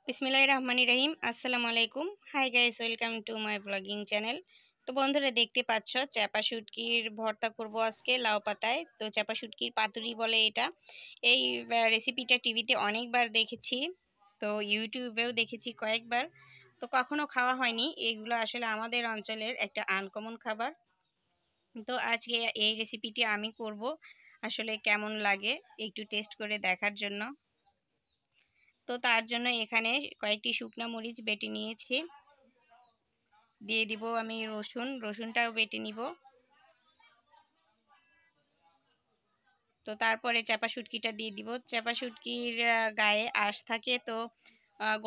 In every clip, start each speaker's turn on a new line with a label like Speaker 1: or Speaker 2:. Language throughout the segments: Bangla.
Speaker 1: বিসমিল্লাহির রহমানির রহিম। আসসালামু আলাইকুম। Hi guys, welcome to my blogging channel. তো বন্ধুরা, দেখতে পাচ্ছ চাপা শুটকির ভর্তা করব আজকে লাউ পাতায়। তো চাপা শুটকির পাতুরি বলে এটা। এই রেসিপিটা টিভিতে অনেকবার দেখেছি, তো ইউটিউবেও দেখেছি কয়েকবার, তো কখনো খাওয়া হয়নি। এগুলো আসলে আমাদের অঞ্চলের একটা আনকমন খাবার। তো আজকে এই রেসিপিটি আমি করব, আসলে কেমন লাগে একটু টেস্ট করে দেখার জন্য। তো তার জন্য এখানে কয়েকটি শুকনা মরিচ বেটে নিয়েছি, দিয়ে দিব আমি রসুনটাও বেটে নিব। তো তারপরে চাপা শুটকিটা দিয়ে দিব। চাপা শুটকির গায়ে আঁশ থাকে, তো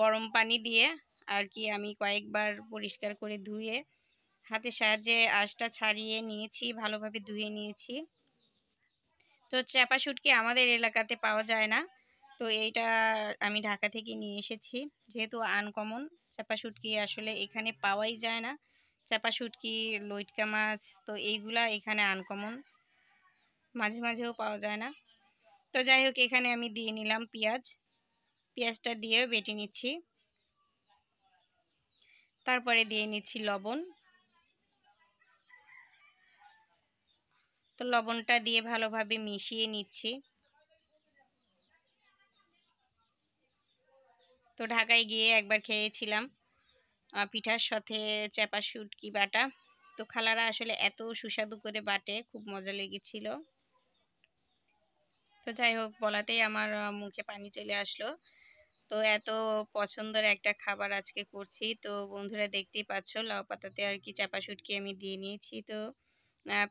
Speaker 1: গরম পানি দিয়ে আর কি আমি কয়েকবার পরিষ্কার করে ধুয়ে হাতের সাহায্যে আঁশটা ছাড়িয়ে নিয়েছি, ভালোভাবে ধুয়ে নিয়েছি। তো চাপা শুটকি আমাদের এলাকাতে পাওয়া যায় না, তো এইটা আমি ঢাকা থেকে নিয়ে এসেছি। যেহেতু আনকমন, চাপা শুটকি আসলে এখানে পাওয়াই যায় না। চাপা শুটকি, লইটকা মাছ, তো এইগুলা এখানে আনকমন, মাঝে মাঝেও পাওয়া যায় না। তো যাই হোক, এখানে আমি দিয়ে নিলাম পেঁয়াজটা দিয়েও বেটে নিচ্ছি। তারপরে দিয়ে নিচ্ছি লবণ। তো লবণটা দিয়ে ভালোভাবে মিশিয়ে নিচ্ছি। তো ঢাকায় গিয়ে একবার খেয়েছিলাম পিঠার সাথে চাপা শুটকি বাটা। তো খালারা আসলে এত সুস্বাদু করে বাটে, খুব মজা লেগেছিল। তো যাই হোক, বলাতেই আমার মুখে পানি চলে আসলো। তো এত পছন্দের একটা খাবার আজকে করছি। তো বন্ধুরা, দেখতেই পাচ্ছ লাউ পাতাতে আর কি চাপা শুটকি আমি দিয়ে নিয়েছি। তো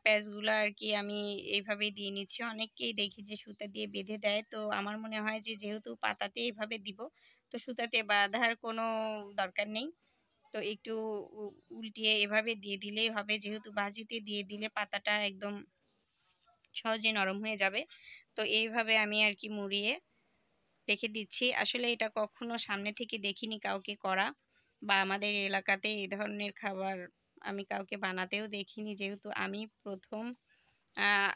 Speaker 1: পেঁয়াজগুলো আর কি আমি এইভাবেই দিয়ে নিচ্ছি। অনেককেই দেখি যে সুতা দিয়ে বেঁধে দেয়, তো আমার মনে হয় যে যেহেতু পাতাতে এইভাবে দিব, তো সুতাতে বাঁধার কোনো দরকার নেই। তো একটু উল্টিয়ে এভাবে দিয়ে দিলেই হবে, যেহেতু ভাজিতে দিয়ে দিলে পাতাটা একদম সহজে নরম হয়ে যাবে। তো এইভাবে আমি আর কি মুড়িয়ে রেখে দিচ্ছি। আসলে এটা কখনো সামনে থেকে দেখিনি কাউকে করা, বা আমাদের এলাকাতে এই ধরনের খাবার আমি কাউকে বানাতেও দেখিনি। যেহেতু আমি প্রথম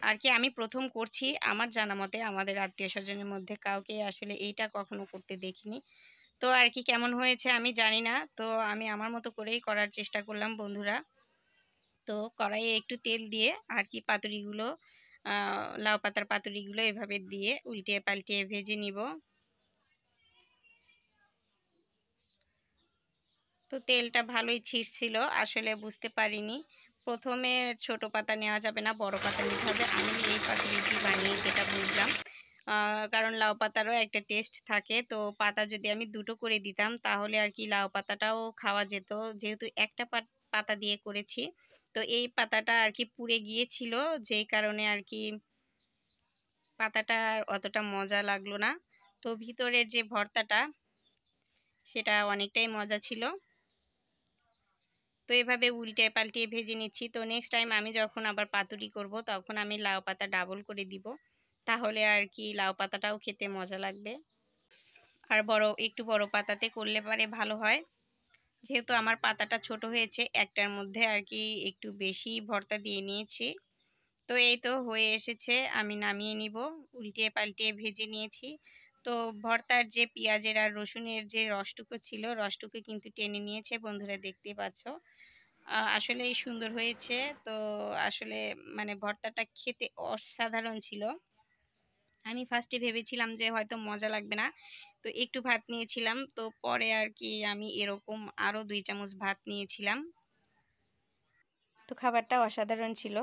Speaker 1: আর কি আমি প্রথম করছি, আমার জানা মতে আমাদের আত্মীয় স্বজনের মধ্যে কাউকে আসলে এইটা কখনো করতে দেখিনি। তো আর কি কেমন হয়েছে আমি জানি না। তো আমি আমার মতো করেই করার চেষ্টা করলাম বন্ধুরা। তো কড়াইয়ে একটু তেল দিয়ে আর কি পাতুরিগুলো, লাউ পাতার পাতুরিগুলো এভাবে দিয়ে উল্টিয়ে পাল্টিয়ে ভেজে নিব। তো তেলটা ভালোই ছিটছিল, আসলে বুঝতে পারিনি। প্রথমে ছোট পাতা নেওয়া যাবে না, বড় পাতা নিতে হবে। আমি এই পাতুরিটি বানিয়ে যেটা বুঝলাম, কারণ লাউ পাতারও একটা টেস্ট থাকে। তো পাতা যদি আমি দুটো করে দিতাম তাহলে আর কি লাউ পাতাটাও খাওয়া যেত। যেহেতু একটা পাতা দিয়ে করেছি, তো এই পাতাটা আর কি পুড়ে গিয়েছিল, যেই কারণে আর কি পাতাটা অতটা মজা লাগলো না। তো ভিতরের যে ভর্তাটা, সেটা অনেকটাই মজা ছিল। তো এভাবে উল্টে পাল্টিয়ে ভেজে নিচ্ছি। তো নেক্সট টাইম আমি যখন আবার পাতুরি করব, তখন আমি লাউ পাতা ডাবল করে দিব, তাহলে আর কি লাউ পাতাটাও খেতে মজা লাগবে। আর একটু বড় পাতাতে করলে পরে ভালো হয়। যেহেতু আমার পাতাটা ছোট হয়েছে, একটার মধ্যে আর কি একটু বেশি ভর্তা দিয়ে নিয়েছি। তো এই তো হয়ে এসেছে, আমি নামিয়ে নিব। উল্টিয়ে পাল্টিয়ে ভেজে নিয়েছি। তো ভর্তার যে পেঁয়াজের আর রসুনের যে রসটুকু ছিল, রসটুকু কিন্তু টেনে নিয়েছে বন্ধুরা, দেখতে পাচ্ছ। আসলেই সুন্দর হয়েছে। তো আসলে মানে ভর্তাটা খেতে অসাধারণ ছিল। আমি ফার্স্টে ভেবেছিলাম যে হয়তো মজা লাগবে না, তো একটু ভাত নিয়েছিলাম। তো পরে আর কি আমি এরকম আরও 2 চামচ ভাত নিয়েছিলাম। তো খাবারটা অসাধারণ ছিল।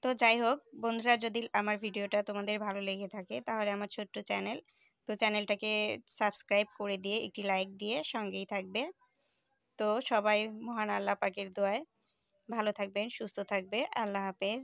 Speaker 1: তো যাই হোক বন্ধুরা, যদি আমার ভিডিওটা তোমাদের ভালো লেগে থাকে তাহলে আমার ছোট্ট চ্যানেল, তো চ্যানেলটাকে সাবস্ক্রাইব করে দিয়ে একটি লাইক দিয়ে সঙ্গেই থাকবে। তো সবাই মহান আল্লাহ পাকের দোয়ায় ভালো থাকবেন, সুস্থ থাকবে। আল্লাহ হাফেজ।